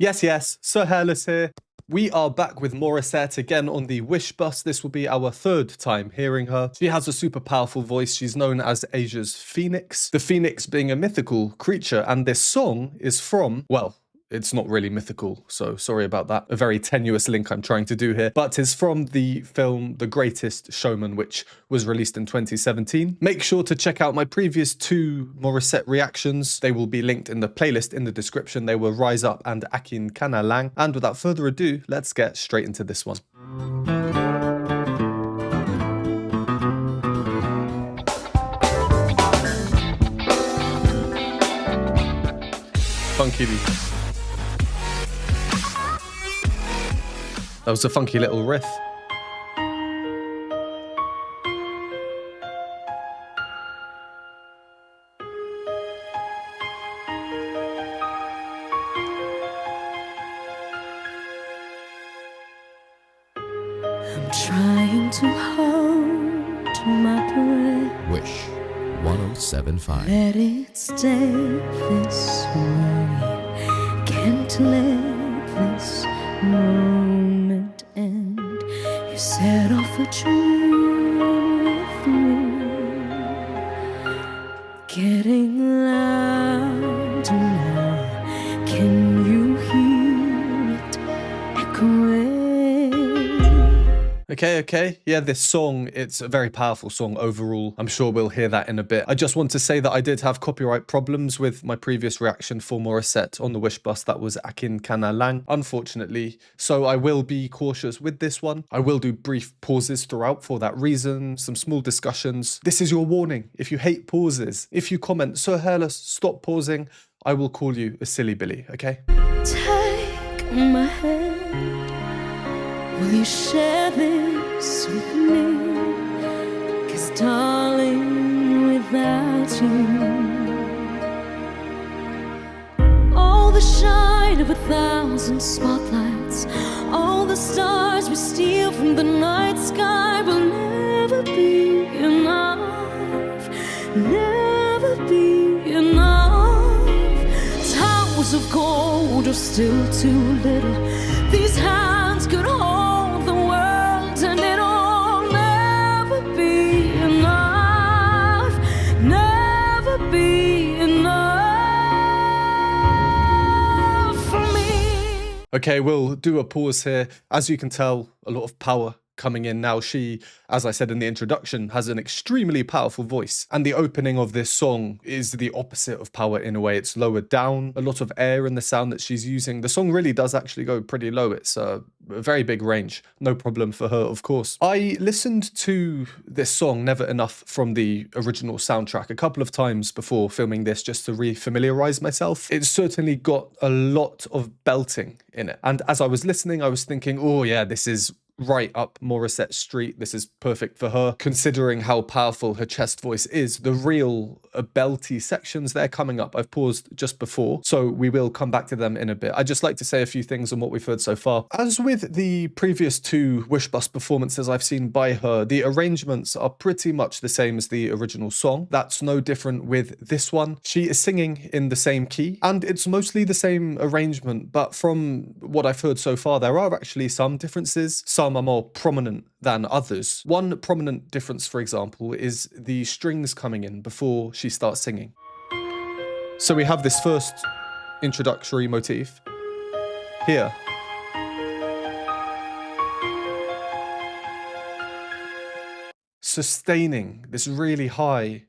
Yes, yes, Sir Hairless here. We are back with Morissette again on the Wish bus. This will be our third time hearing her. She has a super powerful voice. She's known as Asia's Phoenix. The Phoenix being a mythical creature, and this song is from, well, it's not really mythical, so sorry about that. A very tenuous link I'm trying to do here, but is from the film The Greatest Showman, which was released in 2017. Make sure to check out my previous two Morissette reactions. They will be linked in the playlist in the description. They were Rise Up and Akin Kana Lang. And without further ado, let's get straight into this one. Funky beat. That was a funky little riff. I'm trying to hold my breath. Wish 1075. Let it stay this way. Can't let this moment end. You set off a dream with me, getting louder now. Can you hear it echoing? Okay. Yeah, this song, it's a very powerful song overall. I'm sure we'll hear that in a bit. I just want to say that I did have copyright problems with my previous reaction for Morissette on the Wish bus. That was Akin Kana Lang, unfortunately. So I will be cautious with this one. I will do brief pauses throughout for that reason, some small discussions. This is your warning. If you hate pauses, if you comment, Sir Hairless, stop pausing, I will call you a silly Billy, okay? Take my hand. Will you share this with me? 'Cause darling, without you, all the shine of 1,000 spotlights, all the stars we steal from the night sky will never be enough, never be enough. Towers of gold are still too little. These hands could hold the world, and it'll never be enough, never be enough for me. Okay, we'll do a pause here. As you can tell, a lot of power coming in now. She, as I said in the introduction, has an extremely powerful voice, and the opening of this song is the opposite of power in a way. It's lowered down, a lot of air in the sound that she's using. The song really does actually go pretty low. It's a very big range, no problem for her, of course. I listened to this song Never Enough from the original soundtrack a couple of times before filming this just to re-familiarize myself. It's certainly got a lot of belting in it, and as I was listening I was thinking, oh yeah, this is right up Morissette Street. This is perfect for her, considering how powerful her chest voice is. The real belty sections, they're coming up. I've paused just before, so we will come back to them in a bit. I'd just like to say a few things on what we've heard so far. As with the previous two Wish bus performances I've seen by her, the arrangements are pretty much the same as the original song. That's no different with this one. She is singing in the same key, and it's mostly the same arrangement, but from what I've heard so far, there are actually some differences. Some are more prominent than others. One prominent difference, for example, is the strings coming in before she starts singing. So we have this first introductory motif here. Sustaining this really high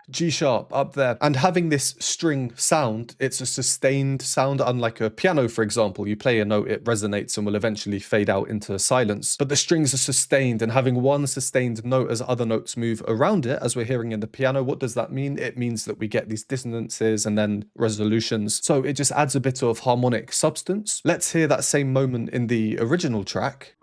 G sharp up there, and having this string sound, it's a sustained sound, unlike a piano, for example. You play a note, it resonates and will eventually fade out into silence, but the strings are sustained, and having one sustained note as other notes move around it, as we're hearing in the piano, what does that mean? It means that we get these dissonances and then resolutions, so it just adds a bit of harmonic substance. Let's hear that same moment in the original track.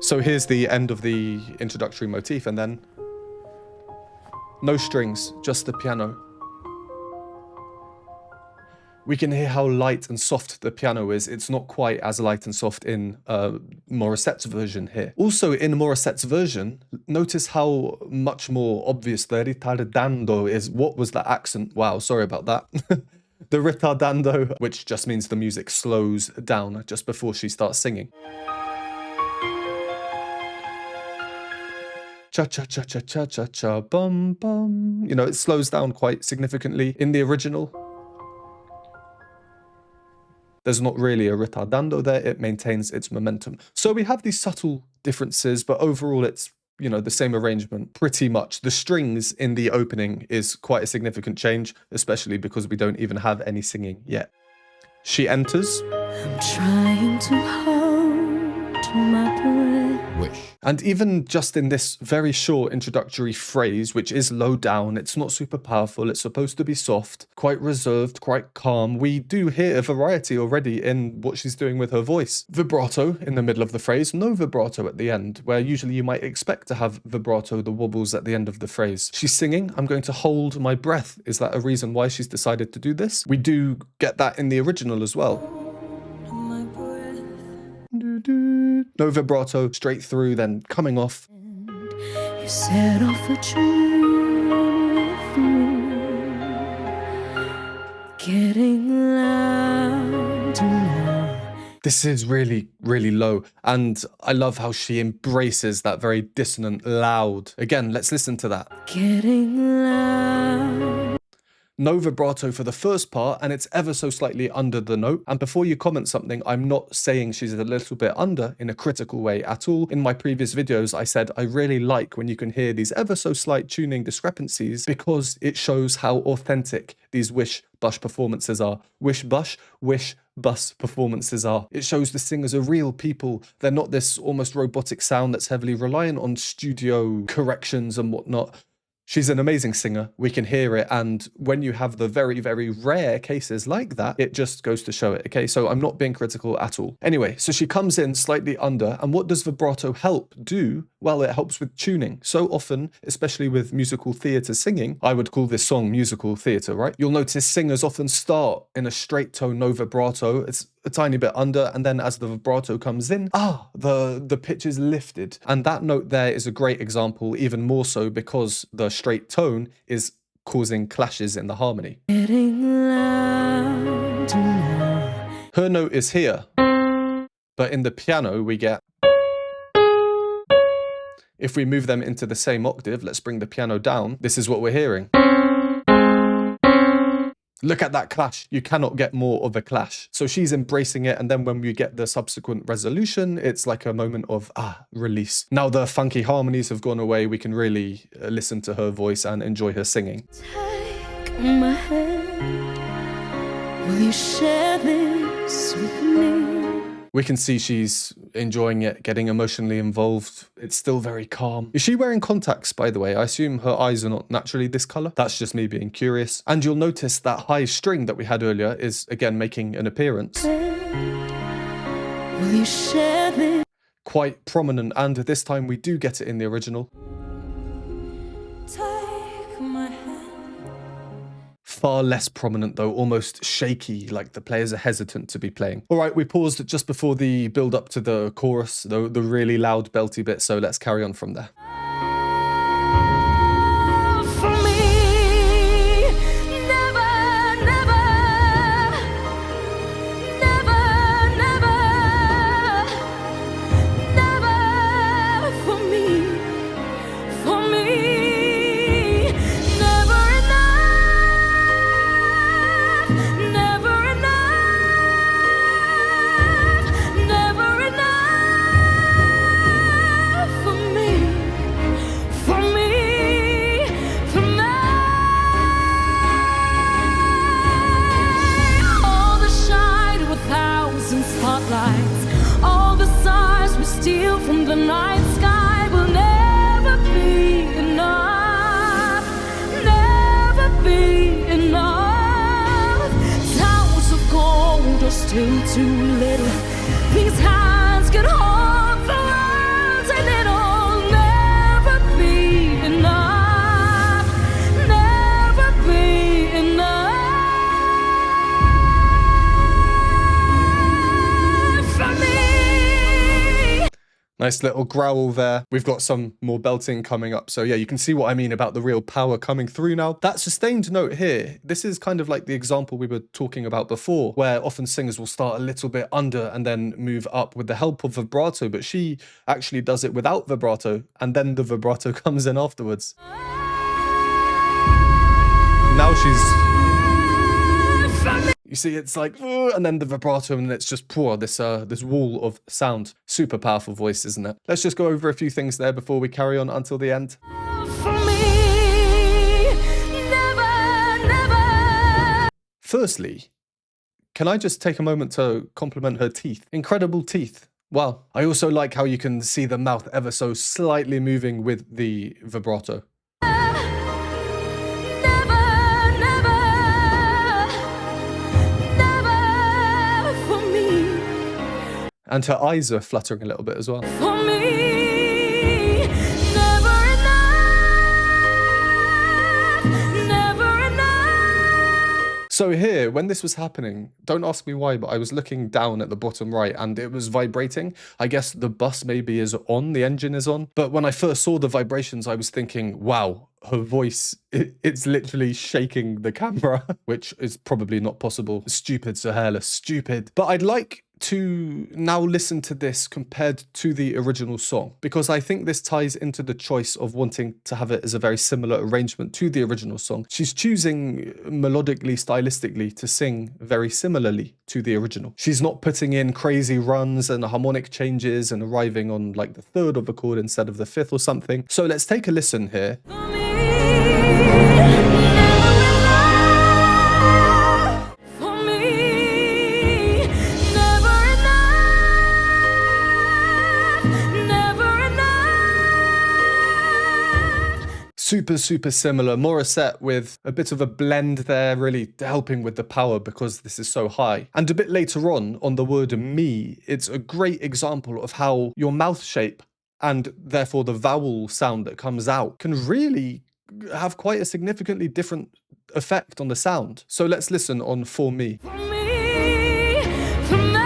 So here's the end of the introductory motif, and then no strings, just the piano. We can hear how light and soft the piano is. It's not quite as light and soft in Morissette's version here. Also, in Morissette's version, notice how much more obvious the ritardando is. What was that accent? Wow, sorry about that. The ritardando, which just means the music slows down just before she starts singing. Cha-cha-cha-cha-cha-cha-cha, bum-bum. You know, it slows down quite significantly in the original. There's not really a ritardando there, it maintains its momentum. So we have these subtle differences, but overall it's, you know, the same arrangement pretty much. The strings in the opening is quite a significant change, especially because we don't even have any singing yet. She enters. I'm trying to hold my breath. Wish. And even just in this very short introductory phrase, which is low down, it's not super powerful, it's supposed to be soft, quite reserved, quite calm, we do hear a variety already in what she's doing with her voice. Vibrato in the middle of the phrase, no vibrato at the end, where usually you might expect to have vibrato, the wobbles at the end of the phrase. She's singing, I'm going to hold my breath. Is that a reason why she's decided to do this? We do get that in the original as well. My breath. No vibrato, straight through, then coming off. You set off a dream with me, getting louder now. This is really, really low. And I love how she embraces that very dissonant, loud. Again, let's listen to that. Getting loud. No vibrato for the first part, and it's ever so slightly under the note. And before you comment something, I'm not saying she's a little bit under in a critical way at all. In my previous videos, I said I really like when you can hear these ever so slight tuning discrepancies because it shows how authentic these Wish Bush performances are. Wish Bush bus performances are. It shows the singers are real people. They're not this almost robotic sound that's heavily reliant on studio corrections and whatnot. She's an amazing singer, we can hear it, and when you have the very, very rare cases like that, it just goes to show it, okay? So I'm not being critical at all. Anyway, so she comes in slightly under, and what does vibrato help do? Well, it helps with tuning. So often, especially with musical theatre singing, I would call this song musical theatre, right? You'll notice singers often start in a straight tone, no vibrato. It's a tiny bit under, and then as the vibrato comes in, the pitch is lifted. And that note there is a great example, even more so because the straight tone is causing clashes in the harmony. Getting louder now. Her note is here, but in the piano we get. If we move them into the same octave, let's bring the piano down, this is what we're hearing. Look at that clash. You cannot get more of a clash. So she's embracing it, and then when we get the subsequent resolution, it's like a moment of, release. Now the funky harmonies have gone away, we can really listen to her voice and enjoy her singing. Take my hand. Will you share this with me? We can see she's enjoying it, getting emotionally involved. It's still very calm. Is she wearing contacts, by the way? I assume her eyes are not naturally this color. That's just me being curious. And you'll notice that high string that we had earlier is again making an appearance. Will you share this? Quite prominent, and this time we do get it in the original. Take my hand. Far less prominent though, almost shaky, like the players are hesitant to be playing. All right, we paused just before the build up to the chorus, the really loud belty bit, so let's carry on from there. For me, never, never, never, never, never for me, never enough, never enough, never enough for me, for me. Spotlights, all the stars we steal from the night sky will never be enough, never be enough. Towers of gold are still too little. These hands can hold the world, and it'll never be enough, never be enough. Nice little growl there. We've got some more belting coming up. So yeah, you can see what I mean about the real power coming through now. That sustained note here, this is kind of like the example we were talking about before, where often singers will start a little bit under and then move up with the help of vibrato, but she actually does it without vibrato, and then the vibrato comes in afterwards. Now she's... You see, it's like, and then the vibrato, and it's just poor, this wall of sound. Super powerful voice, isn't it? Let's just go over a few things there before we carry on until the end. For me, never, never. Firstly, can I just take a moment to compliment her teeth? Incredible teeth. Wow. I also like how you can see the mouth ever so slightly moving with the vibrato. And her eyes are fluttering a little bit as well. For me, never enough, never enough. So here, when this was happening, don't ask me why, but I was looking down at the bottom right and it was vibrating. I guess the bus maybe is on, the engine is on. But when I first saw the vibrations, I was thinking, wow, her voice, it's literally shaking the camera, which is probably not possible. Stupid, so Hairless, stupid. But I'd like to now listen to this compared to the original song, because I think this ties into the choice of wanting to have it as a very similar arrangement to the original song. She's choosing melodically, stylistically to sing very similarly to the original. She's not putting in crazy runs and harmonic changes and arriving on like the third of a chord instead of the fifth or something. So let's take a listen here. Super similar. Morissette with a bit of a blend there, really helping with the power because this is so high. And a bit later on the word me, it's a great example of how your mouth shape and therefore the vowel sound that comes out can really have quite a significantly different effect on the sound. So let's listen on For Me. For me, for me.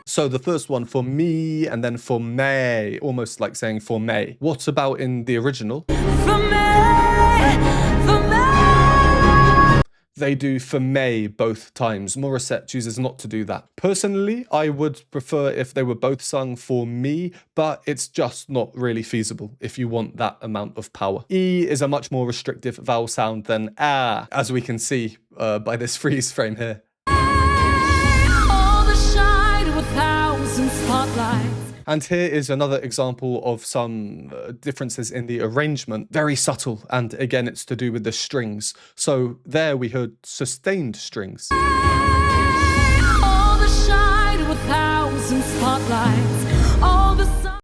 So the first one, for me, and then for me, almost like saying for me. What about in the original? For me, for me. They do for me both times. Morissette chooses not to do that. Personally, I would prefer if they were both sung for me, but it's just not really feasible if you want that amount of power. E is a much more restrictive vowel sound than ah, as we can see by this freeze frame here. And here is another example of some differences in the arrangement. Very subtle, and again, it's to do with the strings. So there we heard sustained strings. All the shine with thousand spotlights. All the sun.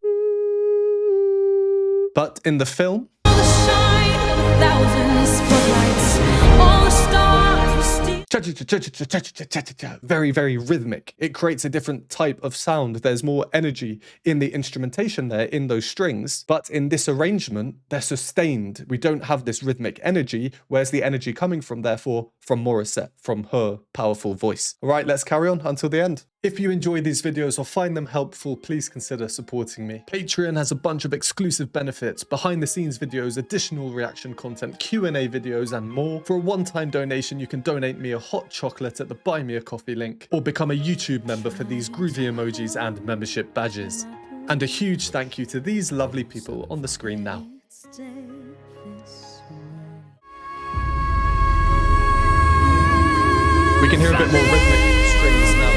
But in the film, All the shine with thousand spotlights. All the stars were still. very rhythmic. It creates a different type of sound. There's more energy in the instrumentation there, in those strings. But in this arrangement, they're sustained. We don't have this rhythmic energy. Where's the energy coming from, therefore? From Morissette, from her powerful voice. All right, let's carry on until the end. If you enjoy these videos or find them helpful, please consider supporting me. Patreon has a bunch of exclusive benefits, behind the scenes videos, additional reaction content, Q&A videos, and more. For a one-time donation, you can donate me a hot chocolate at the Buy Me a Coffee link, or become a YouTube member for these groovy emojis and membership badges. And a huge thank you to these lovely people on the screen now. We can hear a bit more rhythmic strings now.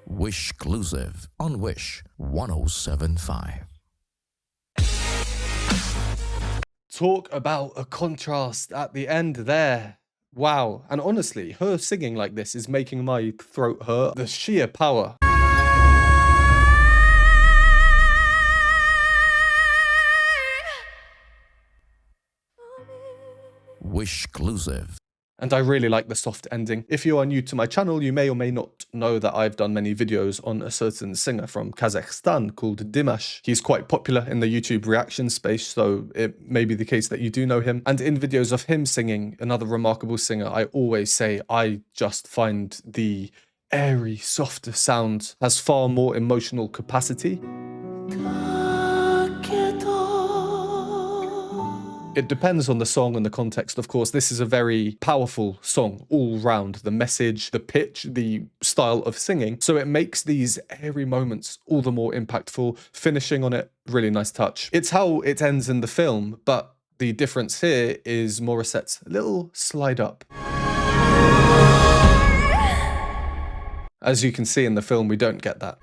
Wish exclusive on Wish 1075. Talk about a contrast at the end there. Wow. And honestly, her singing like this is making my throat hurt. The sheer power. Wishclusive. And I really like the soft ending. If you are new to my channel, you may or may not know that I've done many videos on a certain singer from Kazakhstan called Dimash. He's quite popular in the YouTube reaction space, so it may be the case that you do know him. And in videos of him singing, another remarkable singer, I always say I just find the airy, softer sound has far more emotional capacity. It depends on the song and the context, of course. This is a very powerful song all round. The message, the pitch, the style of singing. So it makes these airy moments all the more impactful. Finishing on it, really nice touch. It's how it ends in the film, but the difference here is Morissette's little slide up. As you can see in the film, we don't get that.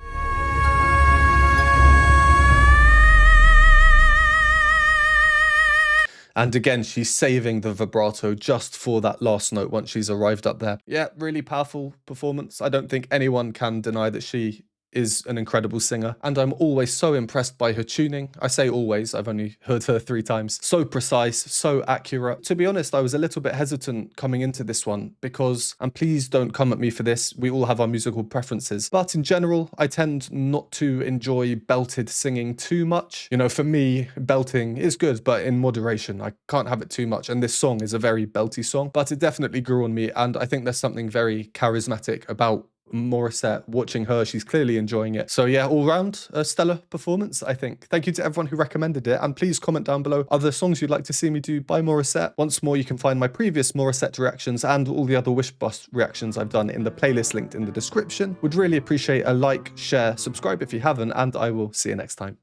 And again, she's saving the vibrato just for that last note once she's arrived up there. Yeah, really powerful performance. I don't think anyone can deny that she is an incredible singer, and I'm always so impressed by her tuning. I say always, I've only heard her 3 times. So precise, so accurate. To be honest, I was a little bit hesitant coming into this one because, and please don't come at me for this, we all have our musical preferences, but in general, I tend not to enjoy belted singing too much. You know, for me, belting is good, but in moderation. I can't have it too much, and this song is a very belty song, but it definitely grew on me, and I think there's something very charismatic about Morissette. Watching her, she's clearly enjoying it. So yeah, all round a stellar performance, I think. Thank you to everyone who recommended it, and please comment down below other songs you'd like to see me do by Morissette. Once more, you can find my previous Morissette reactions and all the other Wish Bus reactions I've done in the playlist linked in the description. Would really appreciate a like, share, subscribe if you haven't, and I will see you next time.